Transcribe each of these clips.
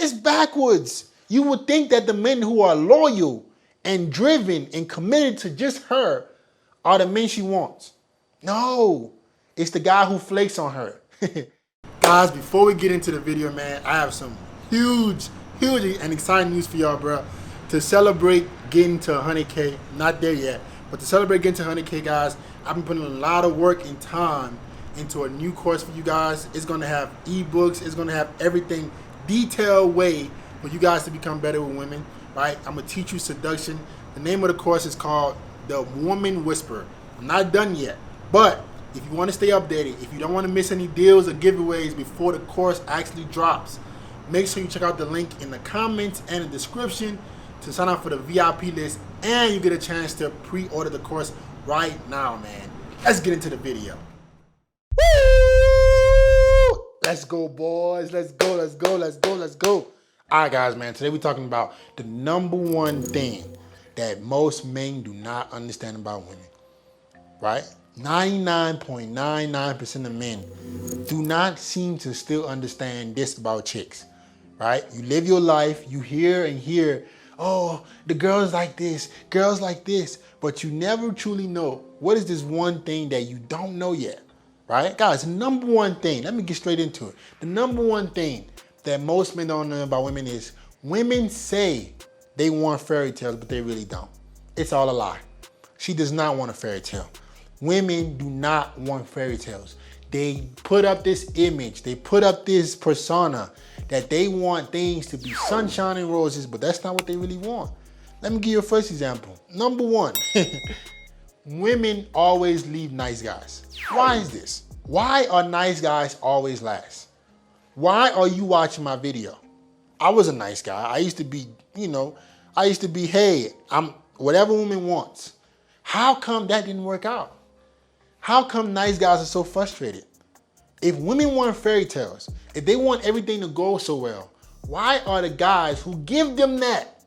It's backwards. You would think that the men who are loyal and driven and committed to just her are the men she wants. No, it's the guy who flakes on her. Guys, before we get into the video, man, I have some huge and exciting news for y'all, bro. To celebrate getting to 100K, not there yet, but to celebrate getting to 100K, guys, I've been putting a lot of work and time into a new course for you guys. It's going to have ebooks. It's going to have everything detailed way for you guys to become better with women, right? I'm going to teach you seduction. The name of the course is called The Woman Whisperer. I'm not done yet, but if you want to stay updated, if you don't want to miss any deals or giveaways before the course actually drops, make sure you check out the link in the comments and the description to sign up for the VIP list, and you get a chance to pre-order the course right now, man. Let's get into the video. Woo! Let's go, boys. Let's go, let's go, let's go, let's go. All right, guys, man. Today we're talking about the #1 thing that most men do not understand about women, right? 99.99% of men do not seem to still understand this about chicks, right? You live your life, you hear and hear, oh, the girls like this, but you never truly know what is this one thing that you don't know yet, right? Guys, the #1 thing, let me get straight into it. The #1 thing that most men don't know about women is women say they want fairy tales, but they really don't. It's all a lie. She does not want a fairy tale. Women do not want fairy tales. They put up this image, they put up this persona that they want things to be sunshine and roses, but that's not what they really want. Let me give you a first example. #1, women always leave nice guys. Why is this? Why are nice guys always last? Why are you watching my video? I was a nice guy. I used to be, hey, I'm whatever woman wants. How come that didn't work out? How come nice guys are so frustrated? If women want fairy tales, if they want everything to go so well, why are the guys who give them that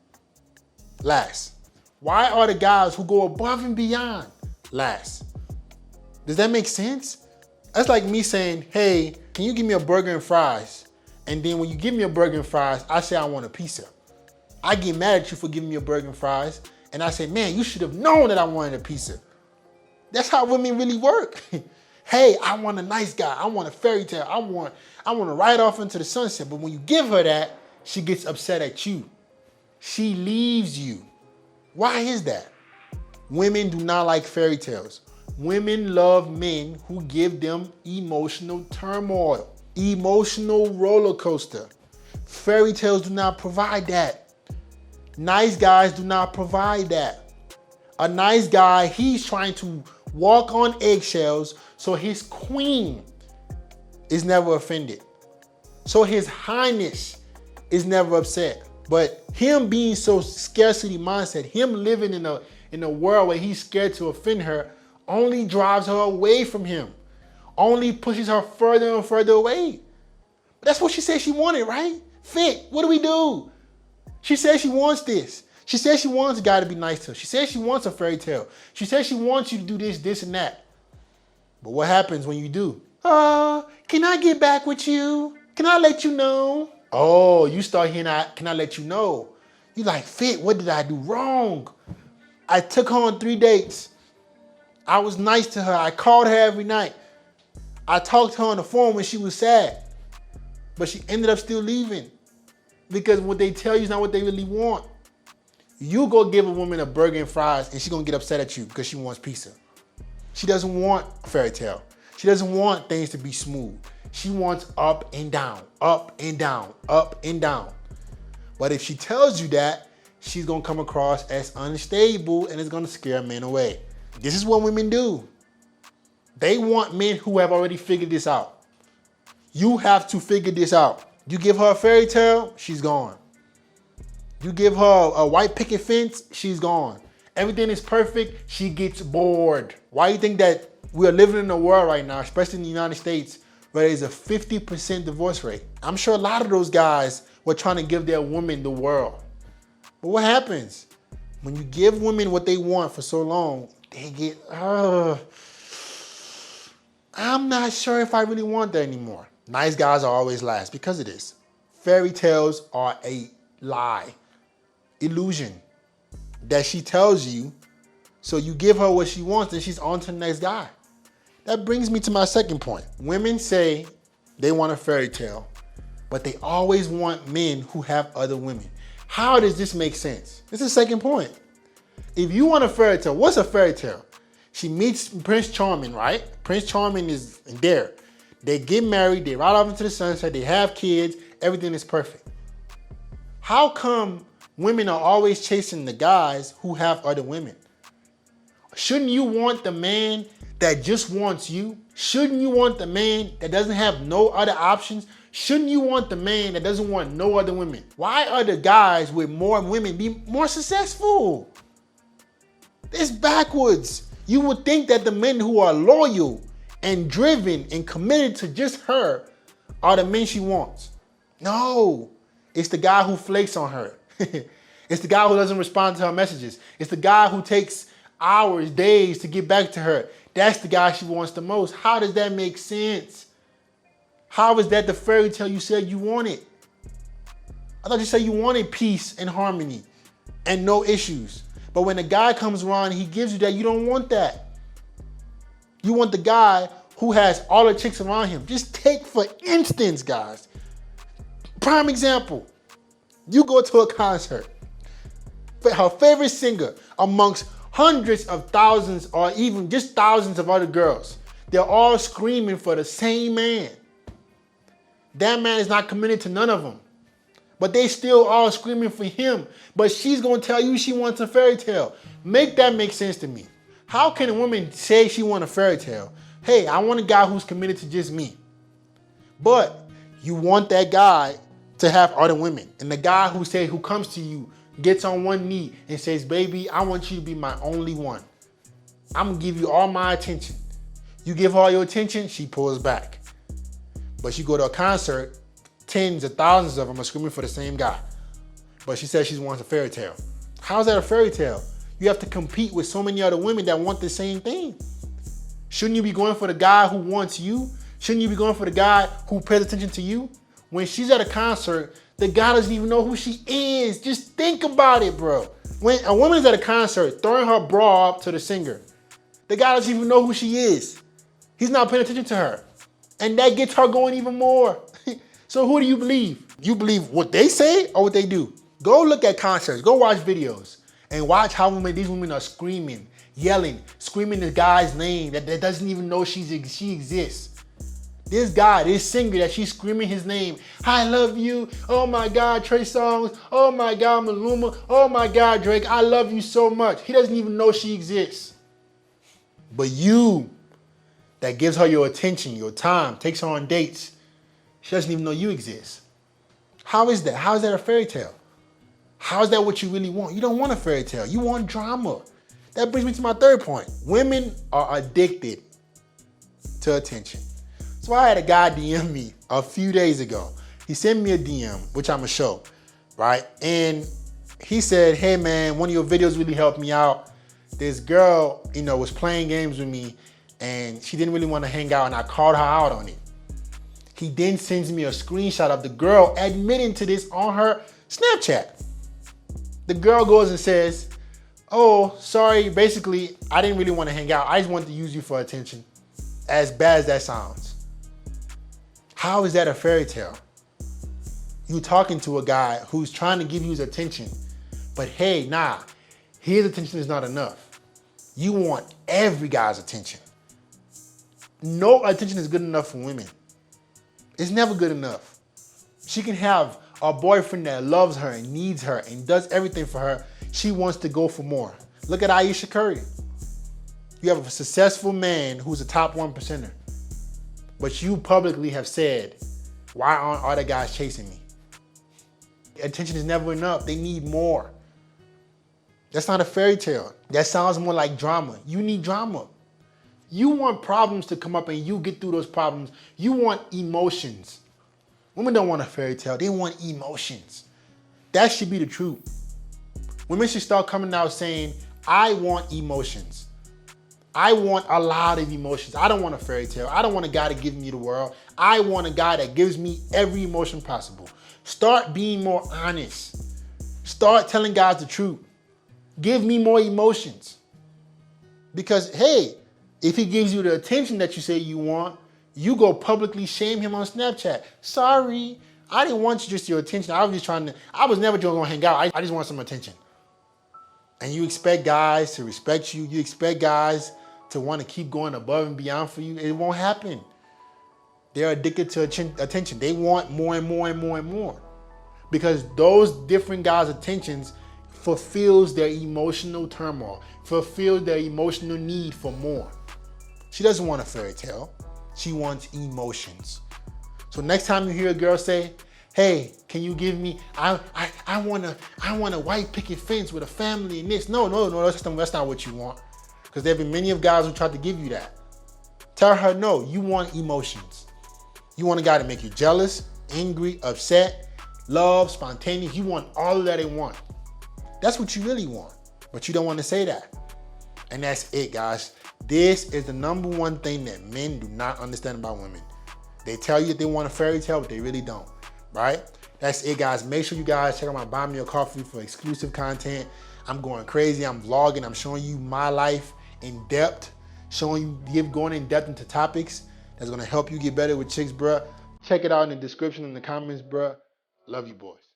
last? Why are the guys who go above and beyond last? Does that make sense? That's like me saying, hey, can you give me a burger and fries? And then when you give me a burger and fries, I say I want a pizza. I get mad at you for giving me a burger and fries, and I say, man, you should have known that I wanted a pizza. That's how women really work. Hey, I want a nice guy. I want a fairy tale. I want to ride off into the sunset. But when you give her that, she gets upset at you. She leaves you. Why is that? Women do not like fairy tales. Women love men who give them emotional turmoil, emotional roller coaster. Fairy tales do not provide that. Nice guys do not provide that. A nice guy, he's trying to walk on eggshells so his queen is never offended, so his highness is never upset. But him being so scarcity mindset, him living in a world where he's scared to offend her, only drives her away from him, only pushes her further and further away. But that's what she said she wanted, right? Fit, what do? She says she wants this. She says she wants a guy to be nice to her. She says she wants a fairy tale. She says she wants you to do this, and that. But what happens when you do? Can I get back with you? Can I let you know? Oh, you start hearing that, can I let you know? You like, Fit, what did I do wrong? I took her on 3 dates. I was nice to her. I called her every night. I talked to her on the phone when she was sad. But she ended up still leaving. Because what they tell you is not what they really want. You go give a woman a burger and fries and she's gonna get upset at you because she wants pizza. She doesn't want a fairy tale. She doesn't want things to be smooth. She wants up and down, up and down, up and down. But if she tells you that, she's gonna come across as unstable and it's gonna scare men away. This is what women do. They want men who have already figured this out. You have to figure this out. You give her a fairy tale, she's gone. You give her a white picket fence, she's gone. Everything is perfect, she gets bored. Why do you think that we are living in a world right now, especially in the United States, where there's a 50% divorce rate? I'm sure a lot of those guys were trying to give their woman the world. But what happens? When you give women what they want for so long, they get, I'm not sure if I really want that anymore. Nice guys are always last because of this. Fairy tales are a lie, illusion that she tells you. So you give her what she wants and she's on to the next guy. That brings me to my second point. Women say they want a fairy tale, but they always want men who have other women. How does this make sense? This is the second point. If you want a fairy tale, what's a fairy tale? She meets Prince Charming, right? Prince Charming is there. They get married, they ride off into the sunset, they have kids, everything is perfect. How come women are always chasing the guys who have other women? Shouldn't you want the man that just wants you? Shouldn't you want the man that doesn't have no other options? Shouldn't you want the man that doesn't want no other women? Why are the guys with more women be more successful? It's backwards. You would think that the men who are loyal and driven and committed to just her are the men she wants. No, it's the guy who flakes on her. It's the guy who doesn't respond to her messages. It's the guy who takes hours, days to get back to her. That's the guy she wants the most. How does that make sense? How is that the fairy tale you said you wanted? I thought you said you wanted peace and harmony and no issues. But when a guy comes around and he gives you that, you don't want that. You want the guy who has all the chicks around him. Just take, for instance, guys, prime example. You go to a concert. Her favorite singer amongst hundreds of thousands or even just thousands of other girls. They're all screaming for the same man. That man is not committed to none of them. But they still all screaming for him. But she's going to tell you she wants a fairy tale. Make that make sense to me. How can a woman say she wants a fairy tale? Hey, I want a guy who's committed to just me. But you want that guy to have other women. And the guy who comes to you, gets on one knee and says, baby, I want you to be my only one. I'm going to give you all my attention. You give her all your attention, she pulls back. But you go to a concert, tens of thousands of them are screaming for the same guy. But she says she wants a fairy tale. How's that a fairy tale? You have to compete with so many other women that want the same thing. Shouldn't you be going for the guy who wants you? Shouldn't you be going for the guy who pays attention to you? When she's at a concert, the guy doesn't even know who she is. Just think about it, bro. When a woman's at a concert throwing her bra up to the singer, the guy doesn't even know who she is. He's not paying attention to her. And that gets her going even more. So who do you believe? You believe what they say or what they do? Go look at concerts, go watch videos, and watch how these women are screaming, yelling, screaming the guy's name that doesn't even know she exists. This guy, this singer that she's screaming his name, I love you, oh my God, Trey Songz, oh my God, Maluma, oh my God, Drake, I love you so much. He doesn't even know she exists. But you, that gives her your attention, your time, takes her on dates, she doesn't even know you exist. How is that? How is that a fairy tale? How is that what you really want? You don't want a fairy tale, you want drama. That brings me to my third point. Women are addicted to attention. So I had a guy DM me a few days ago. He sent me a DM, which I'm gonna show, right? And he said, hey man, one of your videos really helped me out. This girl, was playing games with me and she didn't really want to hang out and I called her out on it. He then sends me a screenshot of the girl admitting to this on her Snapchat. The girl goes and says, oh, sorry, basically, I didn't really want to hang out. I just wanted to use you for attention. As bad as that sounds. How is that a fairy tale? You talking to a guy who's trying to give you his attention, but hey, nah, his attention is not enough. You want every guy's attention. No attention is good enough for women. It's never good enough. She can have a boyfriend that loves her and needs her and does everything for her. She wants to go for more. Look at Ayesha Curry. You have a successful man who's a top 1%er. But you publicly have said, why aren't other guys chasing me? Attention is never enough. They need more. That's not a fairy tale. That sounds more like drama. You need drama. You want problems to come up and you get through those problems. You want emotions. Women don't want a fairy tale. They want emotions. That should be the truth. Women should start coming out saying, I want emotions. I want a lot of emotions. I don't want a fairy tale. I don't want a guy to give me the world. I want a guy that gives me every emotion possible. Start being more honest. Start telling guys the truth. Give me more emotions. Because, hey, if he gives you the attention that you say you want, you go publicly shame him on Snapchat. Sorry, I didn't want just your attention. I was never just gonna hang out. I just want some attention. And you expect guys to respect you. You expect guys to want to keep going above and beyond for you. It won't happen. They're addicted to attention. They want more and more and more and more. Because those different guys' attentions fulfills their emotional turmoil, fulfills their emotional need for more. She doesn't want a fairy tale. She wants emotions. So next time you hear a girl say, hey, can you give me, I want a white picket fence with a family and this. No, that's not what you want. Because there have been many of guys who tried to give you that. Tell her no, you want emotions. You want a guy to make you jealous, angry, upset, love, spontaneous. You want all of that they want. That's what you really want. But you don't want to say that. And that's it, guys. This is the number one thing that men do not understand about women. They tell you that they want a fairy tale, but they really don't, right? That's it, guys. Make sure you guys check out my Buy Me a Coffee for exclusive content. I'm going crazy. I'm vlogging. I'm showing you my life in depth, going in depth into topics that's going to help you get better with chicks, bruh. Check it out in the description, in the comments, bruh. Love you, boys.